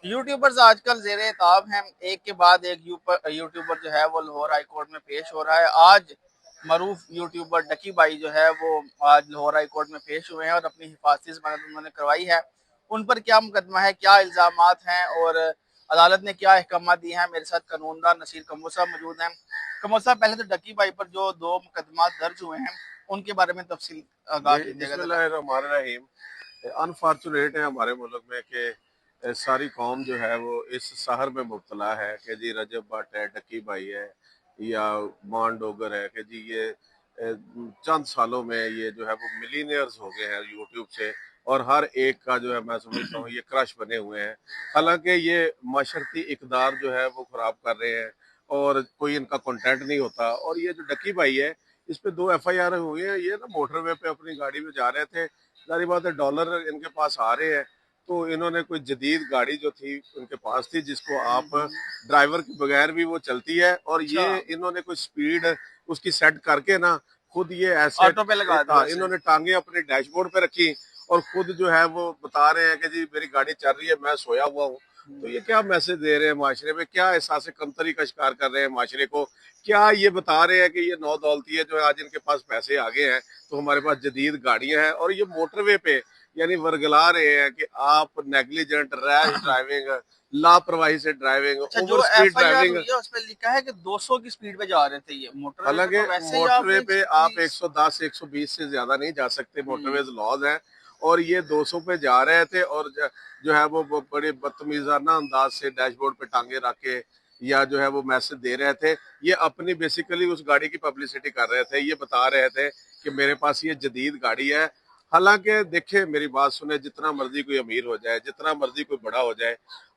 YouTubers आजकल ज़ेरे ताब हैं। एक के बाद एक यूट्यूबर जो है वो लाहौर हाई कोर्ट में पेश हो रहा है। आज मरूफ यूट्यूबर डकी भाई जो है वो आज लाहौर हाई कोर्ट में पेश हुए हैं और अपनी हिफाजती ज़मानत उन्होंने करवाई है। उन पर क्या मुकदमा है, क्या इल्ज़ामात हैं और अदालत ने क्या अहकाम दिए हैं। मेरे साथ कानूनदान नसीर कमो साहब मौजूद हैं। कमो साहब, पहले तो डकी भाई पर जो दो मुकदमा दर्ज हुए हैं उनके बारे में तफसील आगाह कीजिएगा जरा। बिस्मिल्लाहिर्रहमानिर्रहीम। अनफॉर्चुनेट है हमारे मुल्क में कि सारी कौम जो है वो इस सहर में मुब्तला है कि जी रजब भट्ट है, डक्की भाई है या मान डोगर है कि जी ये चंद सालों में ये जो है वो मिलीनियर्स हो गए हैं यूट्यूब से। और हर एक का जो है मैं समझता हूँ ये क्रश बने हुए हैं। हालांकि ये माशरती इकदार जो है वो खराब कर रहे हैं और कोई इनका कंटेंट नहीं होता। और ये जो डक्की भाई है इस पे 2 FIR हुई है। ये ना मोटरवे पे अपनी गाड़ी में जा रहे थे, सारी बात है डॉलर इनके पास आ रहे हैं तो इन्होंने कोई जदीद गाड़ी जो थी उनके पास थी जिसको आप ड्राइवर के बगैर भी वो चलती है। और अच्छा, ये इन्होंने कोई स्पीड उसकी सेट करके ना खुद ये ऐसे ऑटो पे लगा दिया उसे। इन्होंने टांगे अपने डैशबोर्ड पे रखी और खुद जो है वो बता रहे हैं कि जी मेरी गाड़ी चल रही है, मैं सोया हुआ हूँ। तो ये क्या मैसेज दे रहे हैं माशरे में, क्या एहसास कमतरी का शिकार कर रहे हैं माशरे को। क्या ये बता रहे हैं कि ये नौ दौलती है जो आज इनके पास पैसे आ गए हैं तो हमारे पास जदीद गाड़ियां हैं और ये मोटरवे पे यानी वर्गला रहे हैं कि आप नेग्लिजेंट रैश ड्राइविंग, लापरवाही से ड्राइविंग, अच्छा, जो ओवर स्पीड एफआईआर ड्राइविंग। हुई है उसपे लिखा है कि 200 की स्पीड पे जा रहे थे। ये मोटरवे पे हालांकि तो वैसे ही आप मोटरवे पे आप 130। 110 120 से ज्यादा नहीं जा सकते, हम्म। मोटरवेज लॉज हैं। और ये 200 पे जा रहे थे और जो है वो बड़े बदतमीजाना अंदाज से डैशबोर्ड पे टांगे रख के या जो है वो मैसेज दे रहे थे। ये अपनी बेसिकली उस गाड़ी की पब्लिसिटी कर रहे थे, ये बता रहे थे कि मेरे पास ये जदीद गाड़ी है। हालांकि देखे मेरी बात सुने, जितना मर्जी कोई अमीर हो जाए, जितना मर्जी कोई बड़ा हो जाए,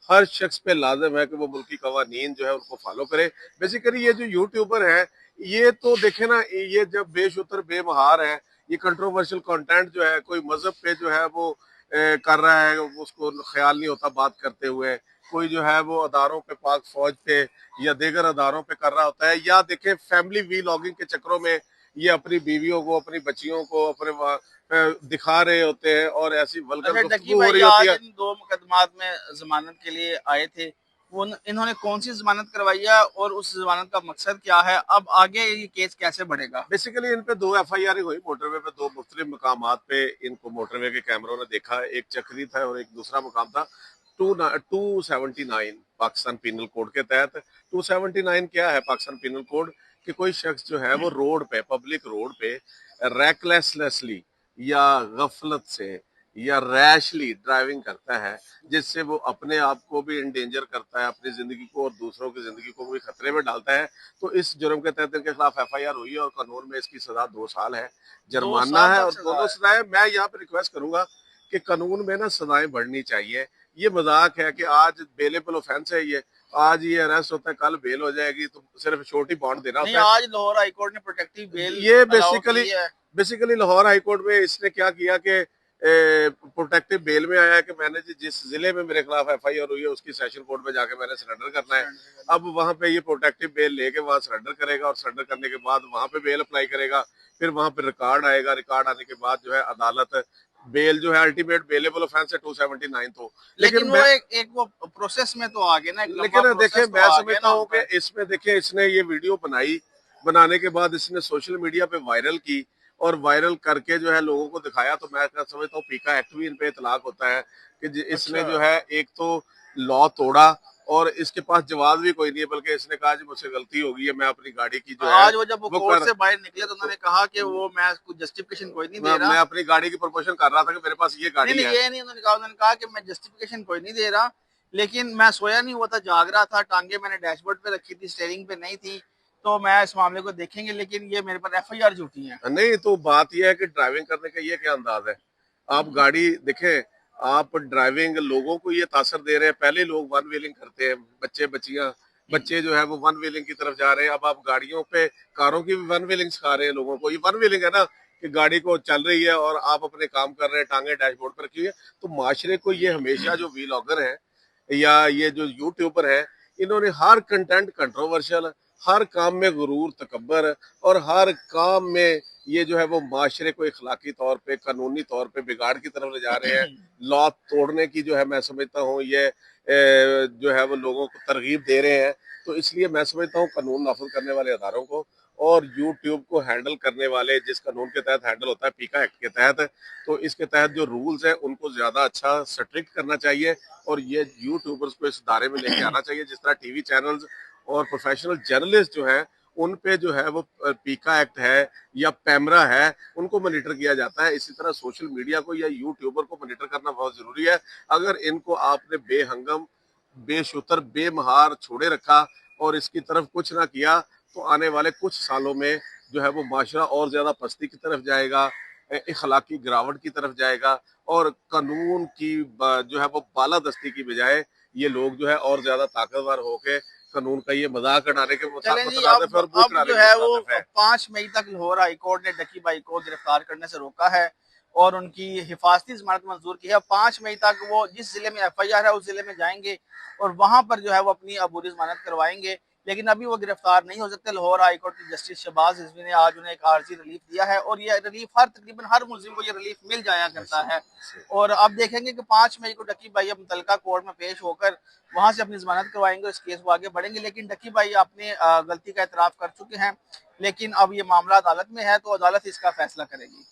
हर शख्स पे लाजिम है कि वो मुल्की कवानीन जो है उनको फॉलो करे। बेसिकली ये जो यूट्यूबर है ये तो देखे ना, ये जब बेशुतर बेमहार है, ये कंट्रोवर्शियल कंटेंट जो है कोई मजहब पे जो है वो कर रहा है, उसको ख्याल नहीं होता बात करते हुए। कोई जो है वो अदारों पे, पाक फौज पे या दीगर अदारों पे कर रहा होता है, या देखे फैमिली वी लॉगिंग के चक्करों में ये अपनी बीवियों को, अपनी बच्चियों को अपने दिखा रहे होते हैं और ऐसी वल्गर अच्छा, डक्की गुफ्तगू हो भाई रही होती आज है। इन दो मुकदमात में जमानत के लिए आए थे। वो इन्होंने कौन सी जमानत करवाई है और उस जमानत का मकसद क्या है? अब आगे ये केस कैसे बढ़ेगा? बेसिकली इन पे 2 FIR हुई मोटरवे पे, दो मुख्तलिफ मकामात पे इनको मोटरवे के कैमरों ने देखा। एक चक्री था और एक दूसरा मुकाम था। 279 पाकिस्तान पिनल कोड के तहत। 279 क्या है पाकिस्तान पिनल कोड कि कोई शख्स जो है वो रोड पे, पब्लिक रोड पे रैकलेसली या गफलत से या रैशली ड्राइविंग करता है जिससे वो अपने आप को भी इंडेंजर करता है, अपनी जिंदगी को और दूसरों की जिंदगी को भी खतरे में डालता है। तो इस जुर्म के तहत इनके खिलाफ FIR हुई है और कानून में इसकी सजा 2 साल है, दो जुर्माना साल है तक और सजा दोनों है। सजाएं। मैं यहाँ पे रिक्वेस्ट करूंगा कि कानून में ना सजाएं बढ़नी चाहिए। ये मजाक है कि आज बेलेबल ऑफेंस है, ये आज ये अरेस्ट होता है कल बेल हो जाएगी, तो सिर्फ छोटी बॉन्ड देना नहीं, होता है। आज लाहौर हाईकोर्ट ने प्रोटेक्टिव बेल ये अलाउ बेसिकली की है। बेसिकली लाहौर हाईकोर्ट में इसने क्या किया कि प्रोटेक्टिव बेल में आया कि मैंने जिस जिले में मेरे खिलाफ FIR हुई है उसकी सेशन कोर्ट में जाके मैंने सरेंडर करना है। अब वहां पे ये प्रोटेक्टिव बेल लेके वहां सरेंडर करेगा और सरेंडर करने के बाद वहां पे बेल अप्लाई करेगा। फिर वहां पे रिकॉर्ड आएगा, रिकॉर्ड आने के बाद जो है अदालत बेल जो है अल्टीमेट बेलेबल ऑफेंस है 279 तो। लेकिन लेकिन वो मैं एक वो प्रोसेस में तो आ गए ना, एक लंबा लेकिन देखे प्रोसेस तो मैं आ गया समझता ना हूँ कि उनका। इसमें देखे इसने ये वीडियो बनाई, बनाने के बाद इसने सोशल मीडिया पे वायरल की और वायरल करके जो है लोगों को दिखाया। तो मैं समझता हूँ पीका एक्ट भी इन पे इतलाक होता है कि इसने अच्छा, जो है एक तो लॉ तोड़ा और इसके पास जवाब भी कोई नहीं है, बल्कि इसने कहा जी मुझसे गलती हो गई है, मैं अपनी गाड़ी की जो है आज वो जब वो वो कोर्ट कर से बाहर निकले तो तो उन्होंने कहा कि वो मैं कुछ जस्टिफिकेशन कोई नहीं दे मैं रहा। अपनी गाड़ी की प्रमोशन कर रहा था कि मेरे पास ये नहीं गाड़ी नहीं, है। ये नहीं उन्होंने कहा कि मैं जस्टिफिकेशन कोई नहीं दे रहा, लेकिन मैं सोया नहीं हुआ था, जाग रहा था, टांगे मैंने डैशबोर्ड पे रखी थी, स्टेयरिंग पे नहीं थी। तो मैं इस मामले को देखेंगे, लेकिन ये मेरे पर एफआईआर झूठी है। नहीं तो बात यह है कि ड्राइविंग करने का ये क्या अंदाज है। आप गाड़ी देखें, आप ड्राइविंग लोगों को ये तासर दे रहे हैं। पहले लोग वन व्हीलिंग करते हैं, बच्चे बच्चियां, बच्चे जो है वो वन व्हीलिंग की तरफ जा रहे हैं। अब आप गाड़ियों पे, कारों की भी वन व्हीलिंग सिखा रहे हैं लोगों को। ये वन व्हीलिंग है ना कि गाड़ी को चल रही है और आप अपने काम कर रहे हैं, टांगे डैशबोर्ड पर रखी हुई है। तो माशरे को ये हमेशा जो व्लॉगर है या ये जो यूट्यूबर है, इन्होंने हर कंटेंट कंट्रोवर्शियल, हर काम में गुरूर, तकब्बर और हर काम में ये जो है वो माशरे को इखलाकी तौर पे, कानूनी तौर पे बिगाड़ की तरफ ले जा रहे हैं। लॉ तोड़ने की जो है मैं समझता हूँ ये जो है वो लोगों को तरगीब दे रहे हैं। तो इसलिए मैं समझता हूँ कानून नाफिज करने वाले अदारों को और यूट्यूब को हैंडल करने वाले, जिस कानून के तहत हैंडल होता है पीका एक्ट के तहत, तो इसके तहत जो रूल्स है उनको ज्यादा अच्छा स्ट्रिक्ट करना चाहिए और ये यूट्यूबर्स को इस दायरे में लेके आना चाहिए। जिस तरह टीवी चैनल्स और प्रोफेशनल जर्नलिस्ट जो है उन पे जो है वो पीका एक्ट है या पैमरा है उनको मॉनिटर किया जाता है। इसी तरह सोशल मीडिया को या यूट्यूबर को मॉनिटर करना बहुत जरूरी है। अगर इनको आपने बेहंगम, बेशुतर, बेमहार छोड़े रखा और इसकी तरफ कुछ ना किया तो आने वाले कुछ सालों में जो है वो माशरा और ज्यादा पस्ती की तरफ जाएगा, इखलाकी गिरावट की तरफ जाएगा और कानून की जो है वो बालादस्ती की बजाय ये लोग जो है और ज्यादा ताकतवर होके कानून का ये मजाक उड़ाने के चलें जी, मुतरादिफ है और मुंह अब चढ़ाने जो के है वो मुतरादिफ है। 5 मई तक लाहौर हाई कोर्ट ने डकी भाई को गिरफ्तार करने से रोका है और उनकी हिफाजती जमानत मंजूर की है। 5 मई तक वो जिस जिले में एफआईआर है उस जिले में जाएंगे और वहां पर जो है वो अपनी अबूरी जमानत करवाएंगे, लेकिन अभी वो गिरफ्तार नहीं हो सकते। लाहौर हाई कोर्ट के जस्टिस शहबाज रिजवी ने आज उन्हें एक आर्जी रिलीफ दिया है और ये रिलीफ तकरीबन हर मुल्जिम को ये रिलीफ मिल जाया करता है। और अब देखेंगे कि 5 मई को डकी भाई अब मुतलका कोर्ट में पेश होकर वहां से अपनी जमानत करवाएंगे, इस केस को आगे बढ़ेंगे। लेकिन डकी भाई अपने गलती का एतराफ कर चुके हैं, लेकिन अब ये मामला अदालत में है तो अदालत इसका फैसला करेगी।